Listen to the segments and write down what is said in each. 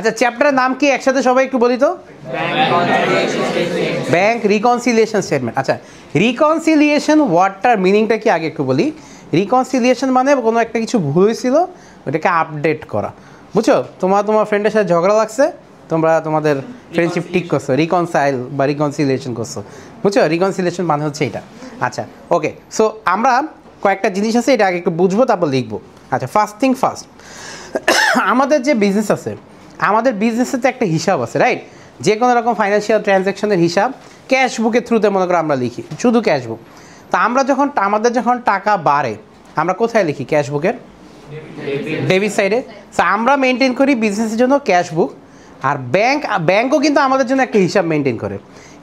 আচ্ছা চ্যাপ্টারের নাম কি একসাথে সবাই একটু বলি তো? Bank reconciliation statement. আচ্ছা রিকনসিলিয়েশন ওয়ার্ডটার মিনিংটা কি আগে একটু বলি। রিকনসিলিয়েশন মানে কোনো একটা কিছু ভুল হয়েছিল ওটাকে আপডেট করা, বুঝছো? তোমার ফ্রেন্ডের সাথে ঝগড়া লাগছে, তোমরা তোমাদের ফ্রেন্ডশিপ ঠিক করছো, রিকনসাইল বা রিকনসিলিয়েশন করছো, বুঝছো? রিকনসিলিয়েশন মানে হচ্ছে এটা। আচ্ছা ওকে, সো আমরা কয়েকটা জিনিস আছে এটা আগে একটু বুঝবো তারপর লিখবো। আচ্ছা ফার্স্ট থিং ফার্স্ট, আমাদের যে বিজনেস আছে, আমাদের বিজনেসের তো একটা হিসাব আছে, রাইট? যে কোনো রকম ফাইন্যান্সিয়াল ট্রানজ্যাকশনের হিসাব ক্যাশ বুকের থ্রুতে মনে করো আমরা লিখি, শুধু ক্যাশ বুক। তা আমরা যখন আমাদের যখন টাকা বাড়ে আমরা কোথায় লিখি? ক্যাশ বুকের ডেবিট সাইডে। সো আমরা মেনটেন করি বিজনেসের জন্য ক্যাশ বুক, আর ব্যাংকও কিন্তু আমাদের জন্য একটা হিসাব মেনটেন করে।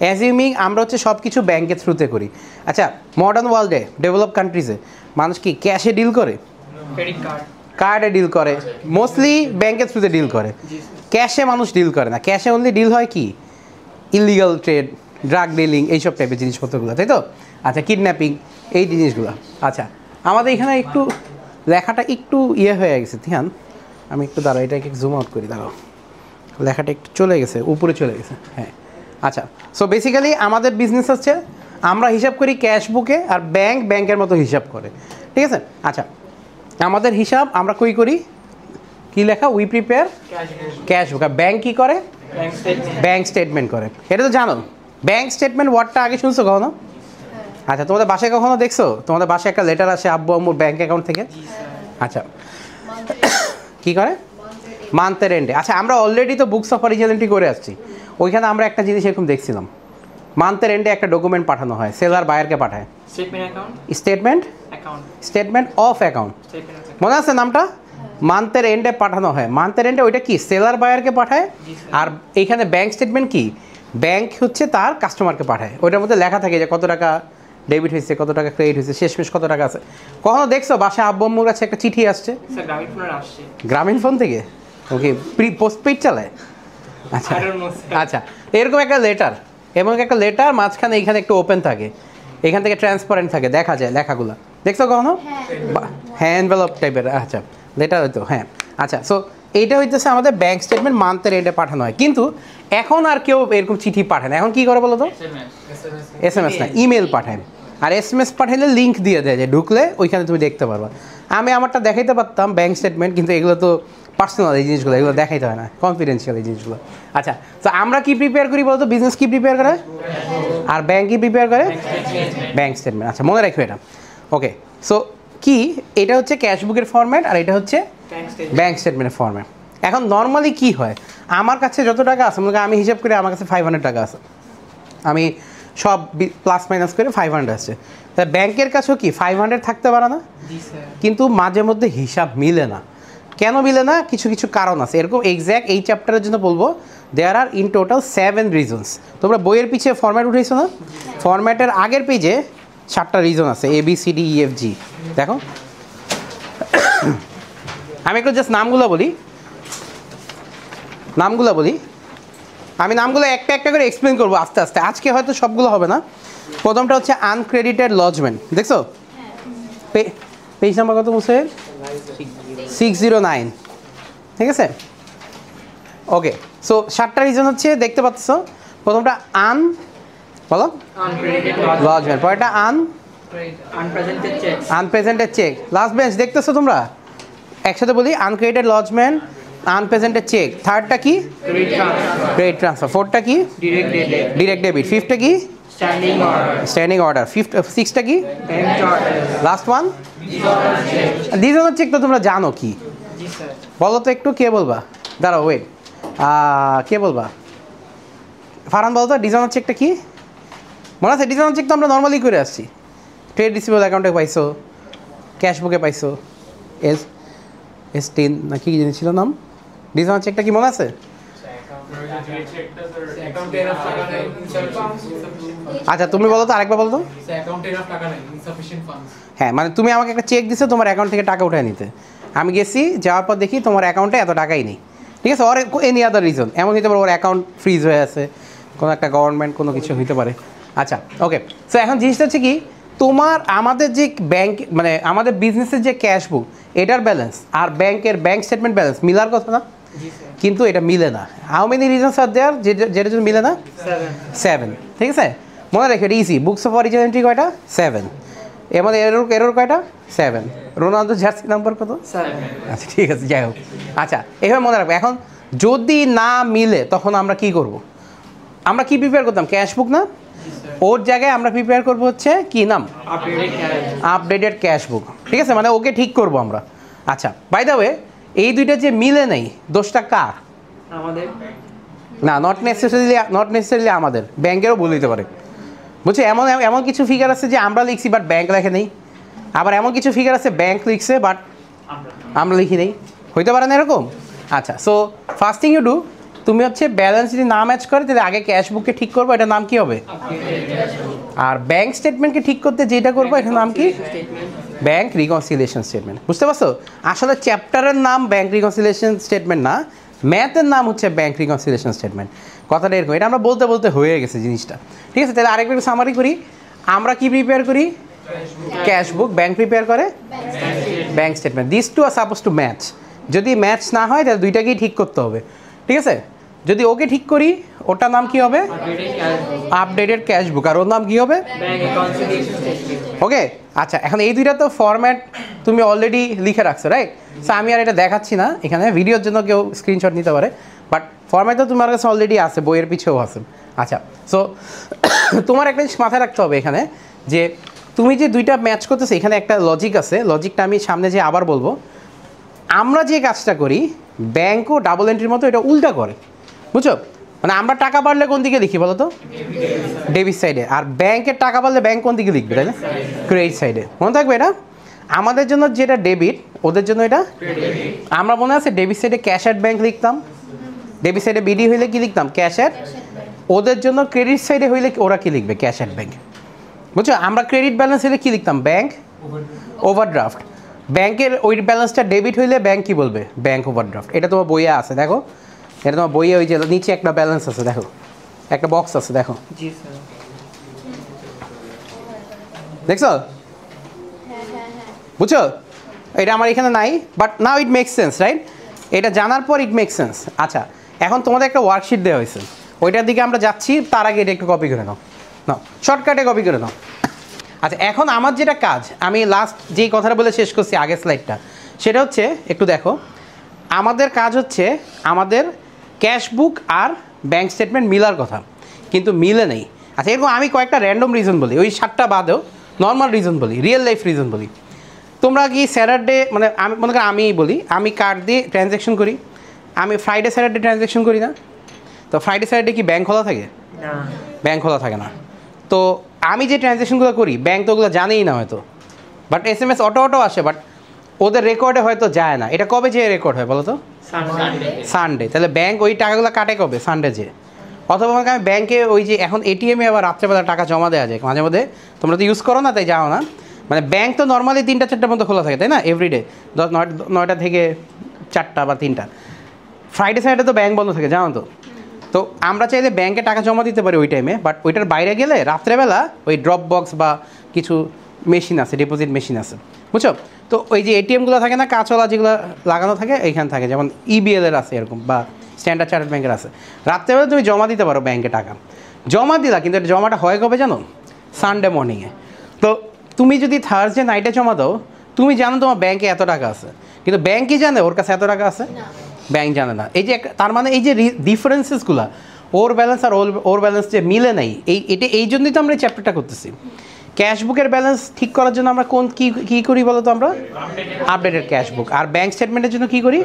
অ্যাজিউমিং আমরা হচ্ছে সব কিছু ব্যাংকের থ্রুতে করি। আচ্ছা মডার্ন ওয়ার্ল্ডে ডেভেলপ কান্ট্রিজে মানুষ কি ক্যাশে ডিল করে? কার্ডে ডিল করে, মোস্টলি ব্যাংকের থ্রুতে ডিল করে, ক্যাশে মানুষ ডিল করে না। ক্যাশে অনলি ডিল হয় কি? ইলিগাল ট্রেড, ড্রাগ ডিলিং, এইসব টাইপের জিনিসপত্রগুলো, তাই তো? আচ্ছা কিডন্যাপিং, এই জিনিসগুলো। আচ্ছা আমাদের এখানে একটু লেখাটা একটু হয়ে গেছে, ধ্যান আমি একটু দাঁড়াও, এটাকে জুম আউট করি, দাঁড়াও, লেখাটা একটু চলে গেছে, উপরে চলে গেছে। হ্যাঁ আচ্ছা, সো বেসিক্যালি আমাদের বিজনেস হচ্ছে আমরা হিসাব করি ক্যাশ বুকে, আর ব্যাংকের মতো হিসাব করে, ঠিক আছে? আচ্ছা আমাদের হিসাব আমরা করি কি লেখা? We prepare cash book. আর ব্যাংক কী করে? ব্যাংক স্টেটমেন্ট করে। এটা তো জানো, ব্যাংক স্টেটমেন্ট ওয়ার্ডটা আগে শুনছো কখনো? আচ্ছা তোমাদের বাসায় কখনো দেখছো তোমাদের বাসায় একটা লেটার আসে আব্বু আম্মুর ব্যাংক অ্যাকাউন্ট থেকে? আচ্ছা কি করে? মান্থের এন্ডে। আচ্ছা আমরা অলরেডি তো বুকস অফ অরিজিনাল এন্ট্রি করে আসছি, ওইখানে আমরা একটা জিনিস এরকম দেখছিলাম, মান্থের এন্ডে একটা ডকুমেন্ট পাঠানো হয়, সেলার বায়ারকে পাঠায় স্টেটমেন্ট অফ অ্যাকাউন্ট, মনে আছে নামটা? মান্থের এন্ডে পাঠানো হয়। মান্থের এন্ডে ওইটা কি? সেলার বায়ারকে পাঠায়। আর এইখানে ব্যাংক স্টেটমেন্ট কি? ব্যাংক হচ্ছে তার কাস্টমারকে পাঠায়। ওইটার মধ্যে লেখা থাকে যে কত টাকা ডেবিট হয়েছে, কত টাকা ক্রেডিট হয়েছে, শেষমেশ কত টাকা আছে। কখনো দেখছো বাসায় আব্বু আম্মুর কাছে একটা চিঠি আসছে? গ্রামীণ ফোন থেকে? ওকে, পোস্টপেইড চালায়? আচ্ছা আচ্ছা এরকম একটা লেটার, এবং একটা লেটার মাঝখানে এইখানে একটু ওপেন থাকে, এখান থেকে ট্রান্সপারেন্ট থাকে, দেখা যায় লেখাগুলো। দেখছো কখনো? হ্যাঁ এনভেলপ টাইপের। আচ্ছা লেটার হয়তো, হ্যাঁ। আচ্ছা সো এইটা হইতেছে আমাদের ব্যাংক স্টেটমেন্ট, মান্থের এন্ডে পাঠানো হয়। কিন্তু এখন আর কেউ এরকম চিঠি পাঠায় না, এখন কি করে বলো তো? SMS না, ইমেল পাঠায়। আর SMS পাঠাইলে লিঙ্ক দিয়ে দেয়, যে ঢুকলে ওইখানে তুমি দেখতে পারবা। আমি আমারটা দেখাইতে পারতাম ব্যাংক স্টেটমেন্ট, কিন্তু এগুলো তো পার্সোনাল এই জিনিসগুলো, এগুলো দেখাইতে হয় না, কনফিডেন্সিয়াল এই জিনিসগুলো। আচ্ছা তো আমরা কি প্রিপেয়ার করি বলতো? বিজনেস কি প্রিপেয়ার করে? আর ব্যাংক কি প্রিপেয়ার করে? Bank statement. আচ্ছা মনে রাখবে এটা। ওকে সো কি এটা হচ্ছে ক্যাশ বুকের ফরম্যাট, আর এটা হচ্ছে ব্যাংক স্টেটমেন্টের ফরম্যাট। এখন নর্মালি কি হয়, আমার কাছে যত টাকা আছে মনে করি আমি হিসাব করি আমার কাছে 500 টাকা আছে, আমি সব প্লাস মাইনাস করে 500 আছে। তাই ব্যাংকের কাছেও কি 500 থাকতে পারে না? কিন্তু মাঝে মধ্যে হিসাব মিলে না। কেন মিলে না? কিছু কিছু কারণ আছে, এরকম এক্স্যাক্ট এই চ্যাপ্টারের জন্য বলবো। দেয়ার আর ইন টোটাল 7 রিজনস। তোমরা বইয়ের পিছিয়ে ফরম্যাট উঠেছো না? ফরম্যাটের আগের পেজে 7টা রিজন আছে, ABCDEFG। দেখো আমি একটু জাস্ট নামগুলো বলি, আমি নামগুলো একটা একটা করে এক্সপ্লেন করবো আস্তে আস্তে, আজকে হয়তো সবগুলো হবে না। প্রথমটা হচ্ছে আনক্রেডিটেড লজমেন্ট, দেখছো? পেজ নাম্বার কত বলছে? 609, ঠিক আছে? ওকে সো 7টা রিজন হচ্ছে, দেখতে পাচ্ছ। প্রথমটা বলো লজমেন্ট, পরেরটা আনপ্রেজেন্টেড চেক। লাস্ট বেঞ্চ দেখতেছো তোমরা? একসাথে বলি, আনক্রেডিটেড লজমেন্ট, আনপ্রেজেন্টেড চেক। থার্ডটা কি? Credit transfer. ফোর্থটা কি? Direct debit. ফিফথটা কি? Standing order. সিক্সটা কি? Last one dishonour cheque. তো তোমরা জানো কি? বলো তো একটু, কে বলবা? দাঁড়াও ওয়েট, কে বলবা? ফারহান বলো তো ডিসঅনার চেকটা কি? মনে আছে? ডিসঅনার চেক তো আমরা নর্মালি করে আসছি, ট্রেড রিসিভেবল অ্যাকাউন্টে পাইছো, ক্যাশ বুকে পাইছো, S10 না কি জিনিস ছিল নাম? ডিসঅনার চেকটা কি মনে আছে? আচ্ছা তুমি বলো তো, আরেকবার বলো তো। হ্যাঁ মানে তুমি আমাকে একটা চেক দিছো তোমার অ্যাকাউন্ট থেকে টাকা উঠায় নিতে, আমি গেছি, যাওয়ার পর দেখি তোমার অ্যাকাউন্টে এত টাকাই নেই, ঠিক আছে? ওর এনি আদার রিজন, এমন হতে পারে ওর অ্যাকাউন্ট ফ্রিজ হয়ে আছে, কোনো একটা গভর্নমেন্ট কোনো কিছু হতে পারে। আচ্ছা ওকে সো এখন জিনিসটা হচ্ছে কি, আমাদের যে ব্যাংক মানে আমাদের বিজনেসের যে ক্যাশ বুক এটার ব্যালেন্স আর ব্যাংকের ব্যাংক স্টেটমেন্ট ব্যালেন্স মিলার কথা না? কিন্তু এটা মিলে না। হাউ মেনি রিজনস আর দেয়ার যেটার জন্য মিলে না? 7। ঠিক আছে, মনে রেখে এটা ইজি। বুকস অফ অরিজিনালিটি কয়টা? 7। এর মধ্যে এরর কয়টা? 7। রোনালদো জার্সি নাম্বার কত? 7। আচ্ছা ঠিক আছে, যাই হোক। আচ্ছা এভাবে মনে রাখবো। এখন যদি না মিলে তখন আমরা কি করব? আমরা কি প্রিপেয়ার করতাম? ক্যাশ বুক না? ওর জায়গায় আমরা প্রিপেয়ার করবো হচ্ছে কি নাম? আপডেটেড ক্যাশ বুক। ঠিক আছে, মানে ওকে ঠিক করবো আমরা। আচ্ছা বাই দ্য ওয়ে, এই দুইটা যে মিলে নেই, দোষটা কার? আমাদের না, নট নেসেসারিলি আমাদের, ব্যাংকেরও ভুল দিতে পারে। বুঝছো, এমন এমন কিছু ফিগার আছে যে আমরা লিখছি বাট ব্যাংক লেখে নেই, আবার এমন কিছু ফিগার আছে ব্যাংক লিখছে বাট আমরা লিখি নেই, হইতে পারে না এরকম? আচ্ছা, so first thing you do, তুমি হচ্ছে ব্যালেন্স যদি না ম্যাচ করে তাহলে আগে ক্যাশ বুককে ঠিক করবো, এটার নাম কি হবে? আর ব্যাংক স্টেটমেন্টকে ঠিক করতে যেটা করবো এটার নাম কি? Bank reconciliation statement. বুঝতে পারছো? আসলে চ্যাপ্টারের নাম ব্যাংক রিকনসিলিয়েশন স্টেটমেন্ট না, ম্যাথের নাম হচ্ছে ব্যাংক রিকনসিলিয়েশন স্টেটমেন্ট। কথাটা এরকম, এটা আমরা বলতে বলতে হয়ে গেছে জিনিসটা। ঠিক আছে, তাহলে আরেকবার সামারি করি। আমরা কি প্রিপেয়ার করি? Cash book. ব্যাংক প্রিপেয়ার করে bank statement. This two are suppose to match. যদি ম্যাচ না হয় তাহলে দুইটাকেই ঠিক করতে হবে। ঠিক আছে, যদি ওকে ঠিক করি ওটার নাম কি হবে? Updated cash book. আর ওর নাম কি হবে? ওকে। আচ্ছা, এখন এই দুইটা তো ফরম্যাট তুমি অলরেডি লিখে রাখছো, রাইট? সো আমি আর এটা দেখাচ্ছি না এখানে, ভিডিওর জন্য কেউ স্ক্রিনশট নিতে পারে, বাট ফরম্যাট তো তোমার কাছে অলরেডি আছে, বইয়ের পিছেও আছে। আচ্ছা, সো তোমার একটা জিনিস মাথায় রাখতে হবে এখানে, যে তুমি যে দুইটা ম্যাচ করতেছো এখানে একটা লজিক আছে। লজিকটা আমি সামনে যে আবার বলবো। আমরা যে কাজটা করি ব্যাংকও ডাবল এন্ট্রির মতো এটা উল্টা করে, বুঝছো? মানে আমরা টাকা বাড়লে কোন দিকে লিখি বলো তো? ডেবিট সাইডে। আর ব্যাংকের টাকা বাড়লে ব্যাংক কোন দিকে লিখবে, তাই না? ক্রেডিট সাইডে। মনে থাকবে এটা? আমাদের জন্য যেটা ডেবিট, ওদের জন্য এটা আমরা মনে আছে ডেবিট সাইডে ক্যাশ অ্যাট ব্যাংক লিখতাম, ডেবিট সাইডে বিডি হইলে কি লিখতাম? Cash at. ওদের জন্য ক্রেডিট সাইডে হইলে ওরা কি লিখবে? Cash at bank. বুঝছো? আমরা ক্রেডিট ব্যালেন্স হইলে কি লিখতাম? Bank overdraft. ব্যাংকের ওই ব্যালেন্সটা ডেবিট হইলে ব্যাংক কি বলবে? Bank overdraft. এটা তোমার বইয়ে আছে, দেখো। এটা তোমার বইয়ে ওই যে নিচে একটা ব্যালেন্স আছে, দেখো, একটা বক্স আছে, দেখো। জি স্যার। দেখছো? বুঝছো? এটা আমার এখানে নাই, but now it makes sense, right? এটা জানার পর ইট মেক্স সেন্স। আচ্ছা, এখন তোমাদের একটা ওয়ার্কশিট দেওয়া হয়েছে, ওইটার দিকে আমরা যাচ্ছি, তার আগে এটা একটু কপি করে নাও। নাও, শর্টকাটে কপি করে নাও। আচ্ছা, এখন আমার যেটা কাজ, আমি লাস্ট যেই কথাটা বলে শেষ করছি আগের স্লাইডটা, সেটা হচ্ছে একটু দেখো। আমাদের কাজ হচ্ছে আমাদের ক্যাশ বুক আর ব্যাংক স্টেটমেন্ট মিলার কথা, কিন্তু মিলে নেই। আচ্ছা, এরকম আমি কয়েকটা র্যান্ডম রিজন বলি, ওই 7টা বাদেও নর্মাল রিজন বলি, রিয়েল লাইফ রিজন বলি। তোমরা কি স্যাটারডে, মানে আমি মনে করি আমিই বলি, আমি কার্ড দিয়ে ট্রানজ্যাকশন করি, আমি ফ্রাইডে স্যাটারডে ট্রানজ্যাকশন করি না? তো ফ্রাইডে স্যাটারডে কি ব্যাংক খোলা থাকে? না, ব্যাংক খোলা থাকে না। তো আমি যে ট্রানজ্যাকশনগুলো করি ব্যাংক তো ওগুলো জানেই না হয়তো, বাট SMS অটো আসে, বাট ওদের রেকর্ডে হয়তো যায় না। এটা কবে যে রেকর্ড হয় বলো তো? সানডে। তাহলে ব্যাংক ওই টাকাগুলো কাটে কবে? সানডে যে। অথবা আমাকে আমি ব্যাংকে ওই যে এখন ATM-এ আবার রাত্রেবেলা টাকা জমা দেওয়া যায় মাঝে মধ্যে, তোমরা তো ইউজ করো না তাই যাও না। মানে ব্যাংক তো নর্মালি 3টা-4টার মধ্যে খোলা থাকে, তাই না? এভরিডে 9টা থেকে 4টা বা 3টা। ফ্রাইডে স্যাটারডে তো ব্যাংক বন্ধ থাকে, জানো তো? তো আমরা চাইলে ব্যাংকে টাকা জমা দিতে পারি ওই টাইমে, বাট ওইটার বাইরে গেলে রাত্রেবেলা ওই ড্রপ বক্স বা কিছু মেশিন আছে, ডিপোজিট মেশিন আছে, বুঝছো? তো ওই যে ATM-গুলো থাকে না, কাঁচওয়ালা যেগুলো লাগানো থাকে এইখানে থাকে, যেমন EBL-এর আছে এরকম, বা স্ট্যান্ডার্ড চার্টার্ড ব্যাংকের আছে। রাত্রেবেলা তুমি জমা দিতে পারো ব্যাংকে টাকা, জমা দিলা, কিন্তু এটা জমাটা হয় কবে জানো? সানডে মর্নিংয়ে। তো তুমি যদি থার্সডে নাইটে জমা দাও, তুমি জানো তোমার ব্যাংকে এত টাকা আছে, কিন্তু ব্যাংক কি জানে ওর কাছে এত টাকা আছে? ব্যাংক জানে না। এই যে তার মানে এই যে ডিফারেন্সেসগুলো, ওর ব্যালেন্স আর ওর ব্যালেন্স যে মিলে নাই, এই জন্যই তো আমরা এই চ্যাপ্টারটা করতেছি। ক্যাশ বুকের ব্যালেন্স ঠিক করার জন্য আমরা কী করি বলো তো? আমরা আপডেটেড ক্যাশ বুক। আর ব্যাংক স্টেটমেন্টের জন্য কী করি?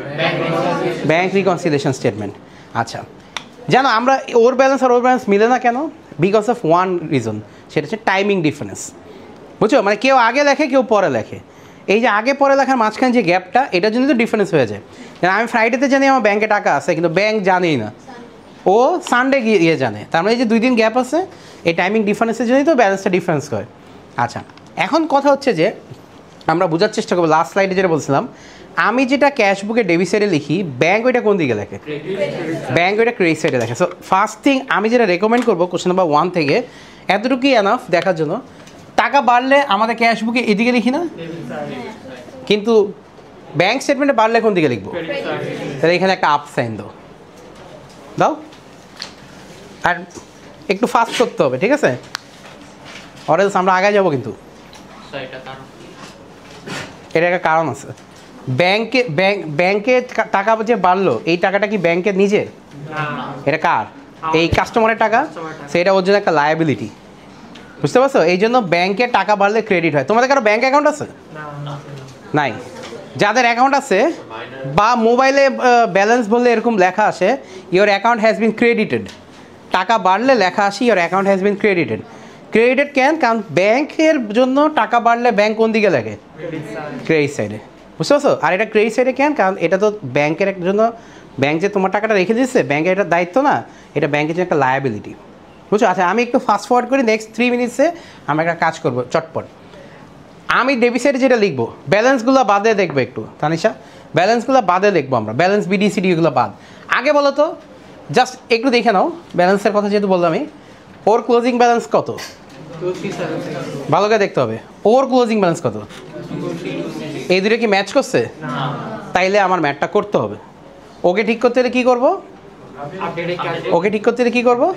Bank reconciliation statement. আচ্ছা, জানো আমরা ওর ব্যালেন্স আর ওর ব্যালেন্স মিলে না কেন? বিকজ অফ ওয়ান রিজন, সেটা হচ্ছে টাইমিং ডিফারেন্স, বুঝছো? মানে কেউ আগে লেখে, কেউ পরে লেখে। এই যে আগে পরে লেখার মাঝখানে যে গ্যাপটা, এটার জন্য তো ডিফারেন্স হয়ে যায়। আমি ফ্রাইডেতে জানি আমার ব্যাংকে টাকা আছে, কিন্তু ব্যাংক জানেই না, ও সানডে গিয়ে জানে। তার মানে এই যে 2 দিন গ্যাপ আছে, এই টাইমিং ডিফারেন্সের জন্যই তো ব্যালেন্সটা ডিফারেন্স হয়। আচ্ছা, এখন কথা হচ্ছে যে আমরা বোঝার চেষ্টা করবো, লাস্ট স্লাইডে যেটা বলছিলাম, আমি যেটা ক্যাশ বুকে ডেবিট সাইডে লিখি, ব্যাংক ওইটা কোন দিকে লেখে? ব্যাংক ওইটা ক্রেডিট সাইডে লেখে। সো ফার্স্ট থিং আমি যেটা রেকমেন্ড করবো কোশ্চেন নাম্বার 1 থেকে, এতটুকুই এনাফ দেখার জন্য। টাকা বাড়লে আমাদের ক্যাশ বুকে এদিকে লিখি না, কিন্তু ব্যাংক স্টেটমেন্টে বাড়লে কোন দিকে লিখবো? তাহলে এখানে একটা আপ সাইন দাও দাও। আর একটু ফাস্ট করতে হবে, ঠিক আছে? অরেলস আমরা আগে যাবো কিন্তু। এটা একটা কারণ আছে। ব্যাংকে টাকা যে বাড়লো, এই টাকাটা কি ব্যাংকের নিজের? এটা কার? এই কাস্টমারের টাকা। সেটা ওর জন্য একটা লায়াবিলিটি, বুঝতে পারছো? এই জন্য ব্যাংকে টাকা বাড়লে ক্রেডিট হয়। তোমাদের কারো ব্যাংক অ্যাকাউন্ট আছে? নাই। যাদের অ্যাকাউন্ট আছে বা মোবাইলে ব্যালেন্স বললে এরকম লেখা আসে your account has been credited, টাকা বাড়লে লেখা আসে your account has been credited. Credited কেন? কারণ ব্যাংকের জন্য টাকা বাড়লে ব্যাংক কোন দিকে লাগে? ক্রেডিট সাইডে, বুঝতে পারছো? আর এটা ক্রেডিট সাইডে কেন? কারণ এটা তো ব্যাংকের জন্য, ব্যাংক যে তোমার টাকাটা রেখে দিচ্ছে, ব্যাংকের এটা দায়িত্ব না, এটা ব্যাংকের জন্য একটা লায়াবিলিটি, বুঝছো? আচ্ছা আমি একটু ফাস্ট ফরওয়ার্ড করি, নেক্সট 3 মিনিটসে আমরা একটা কাজ করবো চটপট। আমি ডেবিট সাইডে যেটা লিখবো, ব্যালেন্সগুলো বাদে দেখবো একটু তানিশা, ব্যালেন্সগুলো বাদে দেখবো আমরা, ব্যালেন্স বিডিসিডি এগুলো বাদ। আগে বলো তো, জাস্ট একটু দেখে নাও ব্যালেন্সের কথা যেহেতু বললাম আমি, ওর ক্লোজিং ব্যালেন্স কত ভালো করে দেখতে হবে। ওর ক্লোজিং ব্যালেন্স কত? এই দুটো কি ম্যাচ করছে? তাইলে আমার ম্যাথটা করতে হবে। ওকে ঠিক করতে হলে কী করবো? ওকে ঠিক করতে হলে কী করবো?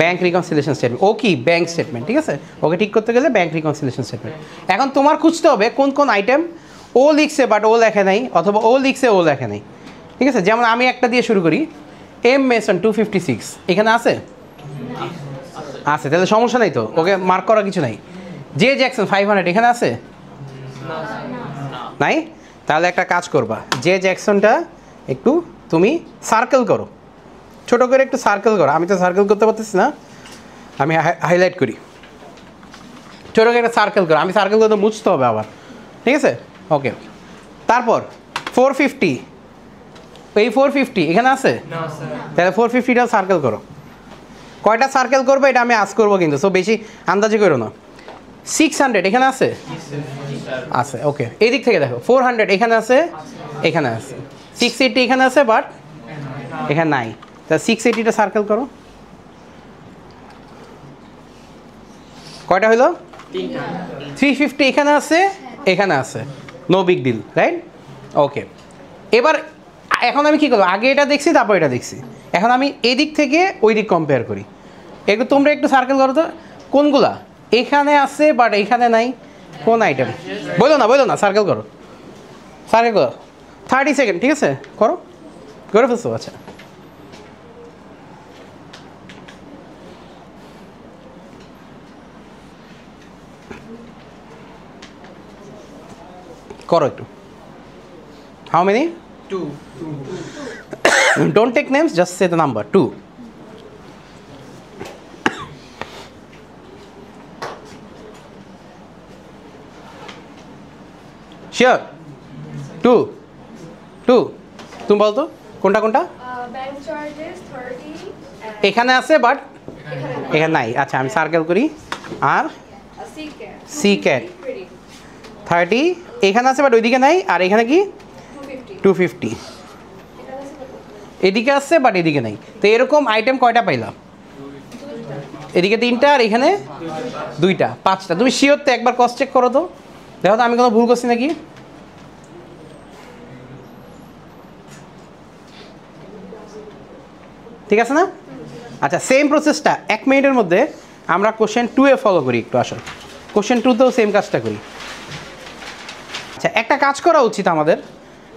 Bank reconciliation statement. ও কি? ব্যাংক স্টেটমেন্ট, ঠিক আছে? ওকে ঠিক করতে গেলে ব্যাংক রিকনসিলিয়েশন স্টেটমেন্ট। এখন তোমার খুঁজতে হবে কোন কোন আইটেম ও লিখছে বাট ও লেখে নাই, অথবা ও লিখছে ও লেখে নাই, ঠিক আছে? যেমন আমি একটা দিয়ে শুরু করি, এম মেসন 256 এখানে আছে? আছে, তাহলে সমস্যা নেই তো, ওকে মার্ক করার কিছু নাই। জে জ্যাকসন 500 এখানে আছে? নাই? তাহলে একটা কাজ করবা, জে জ্যাকসনটা একটু তুমি সার্কেল করো, ছোটো করে একটু সার্কেল করো। আমি তো সার্কেল করতে পারতেছি না, আমি হাইলাইট করি। ছোটো করে একটা সার্কেল করো, আমি সার্কেল করতে মুছতে হবে আবার, ঠিক আছে? ওকে। তারপর 450, এই 450 এখানে আছে? তাহলে 450টাও সার্কেল করো। কয়টা সার্কেল করবে এটা আমি আজ করবো কিন্তু, সো বেশি আন্দাজে করো না। 600 এখানে আছে? আছে, ওকে। এই দিক থেকে দেখো, 400 এখানে আছে, এখানে আছে। 680 এখানে আছে বাট এখানে নাই, তা 680টা সার্কেল করো। কয়টা হইলো? 350 এখানে আছে, এখানে আছে, নো বিগ ডিল, রাইট? ওকে। এবার এখন আমি কী করবো? আগে এটা দেখছি, তারপর এটা দেখছি, এখন আমি এদিক থেকে ওই দিক কম্পেয়ার করি। একটু তোমরা একটু সার্কেল করো তো, কোনগুলা এখানে আছে বাট এখানে নাই, কোন আইটেম? বলো না, সার্কেল করো, সার্কেল করো। 30 সেকেন্ড, ঠিক আছে? করো, করে ফেলছো? আচ্ছা করো একটু। How many? 2. Don't take names, just say the number 2. Sure? 2. তুমি বল তো কোনটা কোনটা? Bank charges 30 and এখানে আছে বাট এখানে নাই। আচ্ছা আমি সার্কেল করি। আর CCAT 30 এখানে আছে বাট ওইদিকে নাই, আর এখানে কি 250 এদিকে আছে বাট এদিকে নাই। তো এরকম আইটেম কয়টা পাইলাম? এদিকে 3টা আর এখানে 2টা, 5টা। তুমি শিওর তো? একবার ক্রস চেক করো তো, দেখো তো আমি কোনো ভুল করছি নাকি। ঠিক আছে না? আচ্ছা সেম প্রসেসটা 1 মিনিটের মধ্যে আমরা কোশ্চেন 2-এ ফলো করি একটু। আসলে কোশ্চেন 2তেও সেম কাজটা করি। আচ্ছা একটা কাজ করা উচিত আমাদের,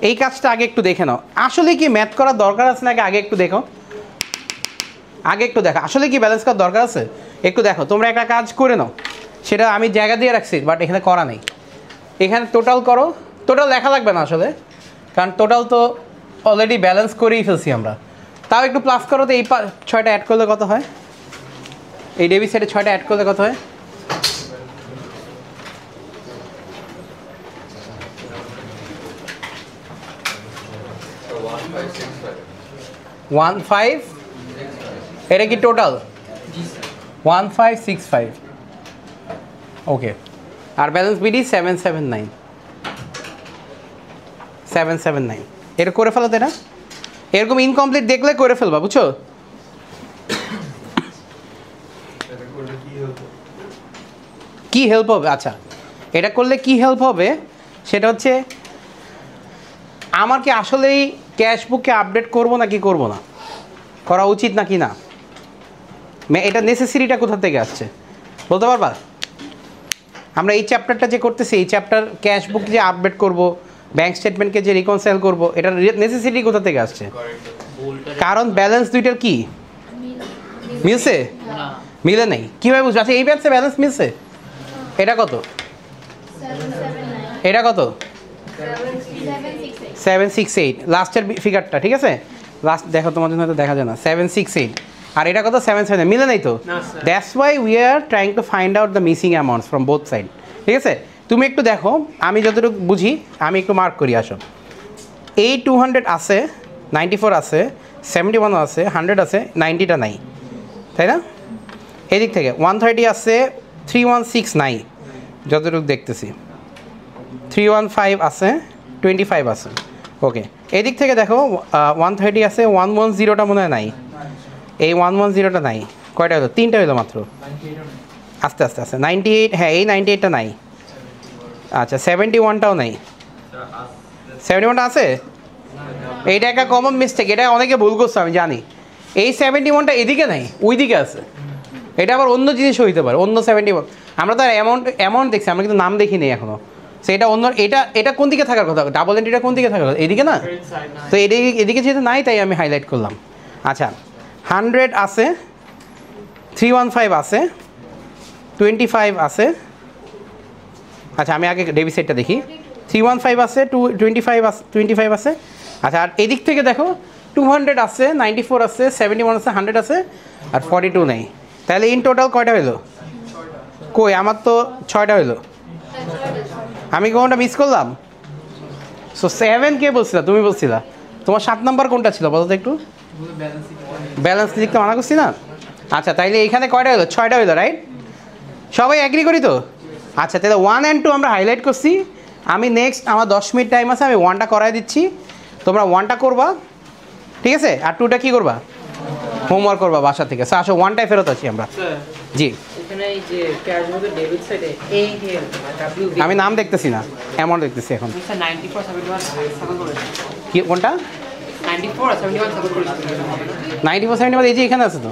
এই কাজটা আগে একটু দেখে নাও। আসলে কি ম্যাথ করার দরকার আছে নাকি? আগে একটু দেখো, আগে একটু দেখো আসলে কি ব্যালেন্স করার দরকার আছে, একটু দেখো। তোমরা একটা কাজ করে নাও, সেটা আমি জায়গা দিয়ে রাখছি বাট এখানে করা নেই। এখানে টোটাল করো, টোটাল লেখা লাগবে না আসলে, কারণ টোটাল তো অলরেডি ব্যালেন্স করেই ফেলছি আমরা। তাও একটু প্লাস করো তো, এই 6টা অ্যাড করলে কত হয়? এই ডেবিট সাইডে 6টা অ্যাড করলে কত হয়? 15, এটা কি টোটাল? 1565, ওকে। আর ব্যালেন্স বিডি 779 এটা করে ফেলো তো। এটা এরকম ইনকমপ্লিট দেখলে করে ফেলবা, বুঝছো? কি হেল্প হবে? আচ্ছা এটা করলে কি হেল্প হবে সেটা হচ্ছে আমার কি আসলেই ক্যাশ বুককে আপডেট করবো নাকি করবো না, করা উচিত নাকি না, এটা নেসেসিটিটা কোথা থেকে আসছে বলতে পারবা? আমরা এই চ্যাপ্টারটা যে করতেছি, এই চ্যাপ্টার ক্যাশ বুক যে আপডেট করব, ব্যাংক স্টেটমেন্টকে যে রিকনসাইল করব, এটার নেসেসিটি কোথা থেকে আসছে? কারণ ব্যালেন্স দুইটার কি মিলছে? মিলে নেই। কীভাবে বুঝবো? আচ্ছা এই ব্যালেন্সে ব্যালেন্স মিলছে, এটা কত, এটা কত, 768 লাস্টের ফিগারটা, ঠিক আছে? লাস্ট দেখো, তোমার জন্য হয়তো দেখা যায় না, 768, আর এটা কত 77, মিলে নেই তো। That's why we are trying to find out the missing amounts from both side, ঠিক আছে? তুমি একটু দেখো, আমি যতটুকু বুঝি আমি একটু মার্ক করি। আসো, এই 200 আছে, 94 আছে, 71 আছে, 100 আছে, 90টা নাই, তাই না? এদিক থেকে 130 আছে, 316 নাই যতটুকু দেখতেছি, 315 আছে, 25 আছে, ওকে। এদিক থেকে দেখো 130 আছে, 110টা মনে হয় নাই, এই 110টা নাই, কয়টা হলো? 3টা হলো মাত্র, আস্তে আস্তে আস্তে 98, হ্যাঁ এই 98টা নাই, আচ্ছা 71টাও নাই, 71টা আছে, এইটা একটা কমন মিস্টেক, এটা অনেকে ভুল করছে আমি জানি। এই 71টা এদিকে নাই, ওই দিকে আছে, এটা আবার অন্য জিনিস হইতে পারে, অন্য 71, আমরা তো অ্যামাউন্ট দেখছি, আমরা কিন্তু নাম দেখিনি এখনও, সেটা অন্য, এটা কোন দিকে থাকার কথা, ডাবল এন্ট্রিটা কোন দিকে থাকার কথা, এদিকে না, তো এদিকে যেহেতু নাই তাই আমি হাইলাইট করলাম। আচ্ছা 100 আছে, 315 আছে, 25 আছে, আচ্ছা আমি আগে ডেবিট সাইডটা দেখি, 315 আছে, 25 আছে, আচ্ছা আর এদিক থেকে দেখো 200 আছে, 94 আছে, 71 আছে, 100 আছে, আর 42 নেই, তাহলে ইন টোটাল কয়টা হলো? কই আমার তো 6টা হলো, আমি কোনটা মিস করলাম? সো 7 কে বলছিলা? তুমি বলছিলা। তোমার 7 নাম্বার কোনটা ছিল বলো তো একটু? ব্যালেন্স লিখতে মানা করছি না? আচ্ছা তাইলে এখানে কয়টা হলো? 6টা হলো, রাইট? সবাই এগ্রি করি তো? আচ্ছা তাহলে 1 and 2 আমরা হাইলাইট করছি। আমি নেক্সট, আমার 10 মিনিট টাইম আছে, আমি 1টা করাই দিচ্ছি, তোমরা 1টা করবা, ঠিক আছে? আর 2টা কী করবা? হোমওয়ার্ক করবা বাসা থেকে। আসো 1টায় ফেরত আছি আমরা। জি আমি নাম দেখতেছি না, অ্যামাউন্ট দেখতেছি এখন। কি কোনটা? 94 71 এই যে এখানে আছে তো,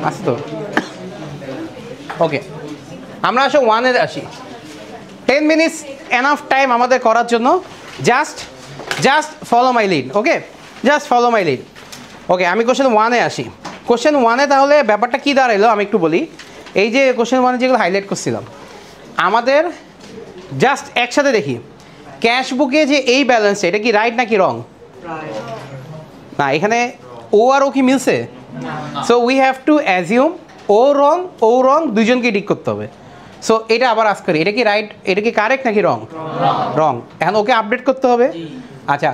আছে তো, ওকে। আমরা আসো 1-এ আসি। 10 মিনিটস এনাফ টাইম আমাদের করার জন্য, just follow my lead, okay? Just follow my lead, okay. আমি কোশ্চেন 1-এ আসি। কোশ্চেন 1-এ তাহলে ব্যাপারটা কী দাঁড়াইলো আমি একটু বলি। এই যে কোশ্চেন 1-এ যেগুলো হাইলাইট করছিলাম, আমাদের জাস্ট একসাথে দেখি, ক্যাশ বুকে যে এই ব্যালেন্সটা, এটা কি রাইট নাকি রং? না, এখানে ও আর ও কি মিলছে? So we have to assume ও রং দুইজনকে ঠিক করতে হবে। সো এটা আবার আজ করি, এটা কি রাইট, এটা কি কারেক্ট নাকি রং? রং। এখন ওকে আপডেট করতে হবে। আচ্ছা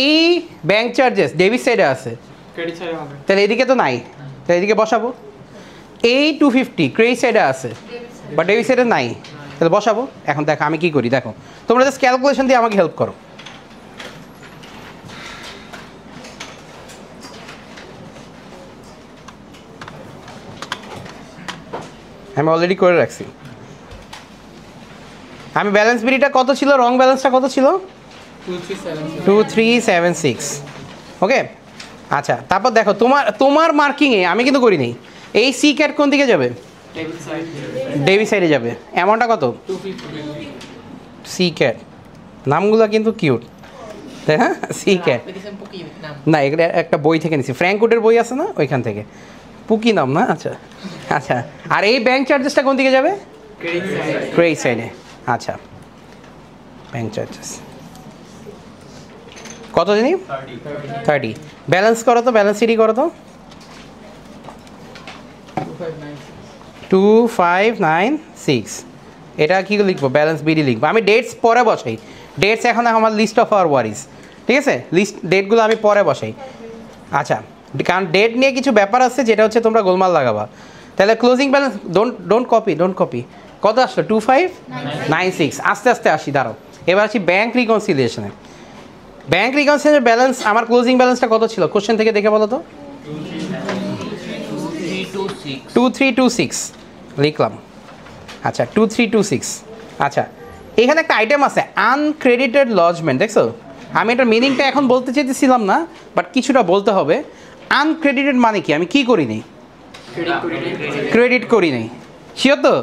এই ব্যাংক চার্জেস ডেবিট সাইডে আছে, তাহলে এদিকে তো নাই, তাহলে এদিকে বসাবো। এই 250 ক্রেডিট সাইডে আছে, বা ডেবিট সাইডে নাই, তাহলে বসাবো। এখন দেখো আমি কি করি, দেখো তোমরা জাস্ট ক্যালকুলেশন দিয়ে আমাকে হেল্প করো। আমি অলরেডি করে রাখছি। আমি ব্যালেন্স বিডিটা কত ছিল, রং ব্যালেন্সটা কত ছিল? 2376, ওকে। আচ্ছা তারপর দেখো তোমার মার্কিংয়ে আমি কিন্তু করি নি, এই সি ক্যাট কোন দিকে যাবে? ডেবিট সাইডে যাবে। অ্যামাউন্টটা কত? সি ক্যাট, নামগুলো কিন্তু কিউট, তাই না? সি ক্যাট না, এগুলো একটা বই থেকে নিছি, ফ্র্যাঙ্কউডের বই আছে না, ওইখান থেকে। পুকি নাম না? আচ্ছা আচ্ছা। আর এই ব্যাংক চার্জেসটা কোন দিকে যাবে? ক্রেডিট সাইডে। আচ্ছা ব্যাংক চার্জেস কত জানি? 30। ব্যালেন্স করো তো, ব্যালেন্স সিডি করো তো। 2596। এটা কি লিখবো? ব্যালেন্স বিডি লিখবো। আমি ডেটস পরে বসাই, ডেটস এখন আমার লিস্ট অফ আওয়ার ওয়ারিজ, ঠিক আছে? ডেটগুলো আমি পরে বসাই। আচ্ছা কারণ ডেট নিয়ে কিছু ব্যাপার আছে যেটা হচ্ছে তোমরা গোলমাল লাগাবা। তাহলে ক্লোজিং ব্যালেন্স ডোন্ট কপি। কত আসলো? 2596। আস্তে আস্তে আসি, দাঁড়াও। এবার আসি ব্যাংক রিকনসিলিয়েশনে। ব্যাংক রিকনসিলিয়েশনের ব্যালেন্স, আমার ক্লোজিং ব্যালেন্সটা কত ছিল কোশ্চেন থেকে দেখে বলো তো? 2326 লিখলাম। আচ্ছা 2326। আচ্ছা এখানে একটা আইটেম আছে আনক্রেডিটেড লজমেন্ট, দেখছো? আমি এটার মিনিংটা এখন বলতে চাইতেছিলাম না, বাট কিছুটা বলতে হবে। আনক্রেডিটেড মানে কি? আমি কি করি নেই? ক্রেডিট করি নেই। শিওর তো?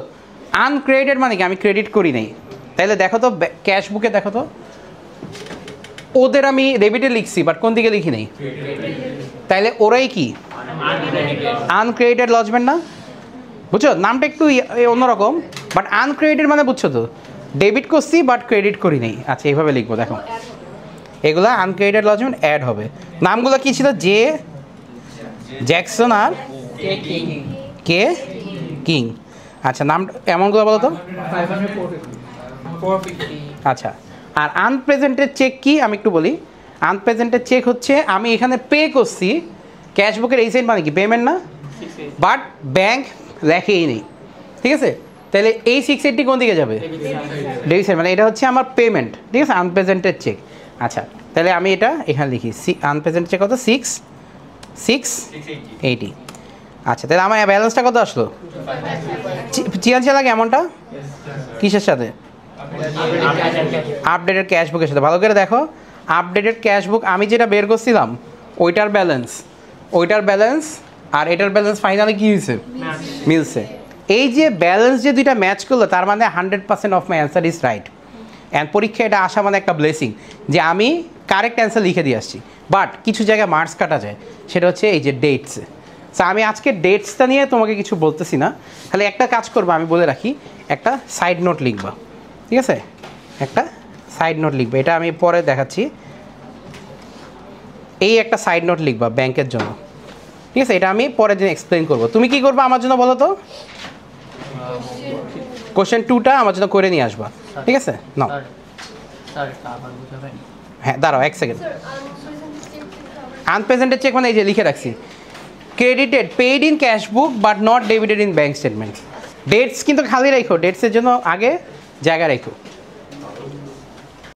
আনক্রেডিটেড মানে কি? আমি ক্রেডিট করি নেই। তাইলে দেখো তো ক্যাশ বুকে দেখো তো, ওদের আমি ডেবিটে লিখছি বাট কোন দিকে লিখি নেই। তাইলে ওরাই কি আনক্রেডিটেড লজমেন্ট না? বুঝছো নামটা একটু অন্যরকম, বাট আনক্রেডিটেড মানে বুঝছো তো, ডেবিট করছি বাট ক্রেডিট করি নেই। আচ্ছা এইভাবে লিখবো দেখো, এগুলা আনক্রেডিটেড লজমেন্ট অ্যাড হবে। নামগুলো কি ছিল? জে জ্যাকসন আর কে কিং। আচ্ছা নাম অ্যামাউন্টগুলো বলো তো। আচ্ছা, আর আনপ্রেজেন্টেড চেক কি আমি একটু বলি। আনপ্রেজেন্টেড চেক হচ্ছে আমি এখানে পে করছি, ক্যাশ বুকের এই সাইড মানে কি পেমেন্ট না, বাট ব্যাংক লেখেই নেই, ঠিক আছে? তাহলে এই 680 কোন দিকে যাবে? ডেবিট সাইড, মানে এটা হচ্ছে আমার পেমেন্ট, ঠিক আছে? আনপ্রেজেন্টেড চেক। আচ্ছা তাহলে আমি এটা এখানে লিখি, আনপ্রেজেন্ট চেক কত? 680। আচ্ছা তাহলে আমার ব্যালেন্সটা কত আসলো? 84 লাগে। অ্যামাউন্টটা কিসের সাথে? আপডেটেড ক্যাশ বুকের সাথে। ভালো করে দেখো, আপডেটেড ক্যাশ বুক আমি যেটা বের করছিলাম ওইটার ব্যালেন্স আর এটার ব্যালেন্স ফাইনালি কী হয়েছে? মিলছে। এই যে ব্যালেন্স যে দুইটা ম্যাচ করলো তার মানে 100% of my answer is right. And পরীক্ষা এটা আসা মানে একটা ব্লেসিং যে আমি কারেক্ট অ্যান্সার লিখে দিয়ে আসছি। বাট কিছু জায়গায় মার্কস কাটা যায়, সেটা হচ্ছে এই যে ডেটসে। সো আমি আজকে ডেটসটা নিয়ে তোমাকে কিছু বলতেছি না, খালি একটা কাজ করবো আমি বলে রাখি, একটা সাইড নোট লিখবা, ঠিক আছে? একটা সাইড নোট লিখবা, এটা আমি পরে দেখাচ্ছি। এই একটা সাইড নোট লিখবা ব্যাংকের জন্য, ঠিক আছে? এটা আমি পরের দিন এক্সপ্লেন করবো। তুমি কি করবা আমার জন্য বলো তো? কোশ্চেন 2টা আমার জন্য করে নিয়ে আসবা, ঠিক আছে? নাও। হ্যাঁ দাঁড়াও 1 সেকেন্ড। আনপ্রেজেন্টেড চেক মানে এই যে লিখে রাখছি, credited paid in cash book but not debited in bank statement. Dates কিন্তু খালি রাখো, ডেটসের জন্য আগে জায়গা রাখো।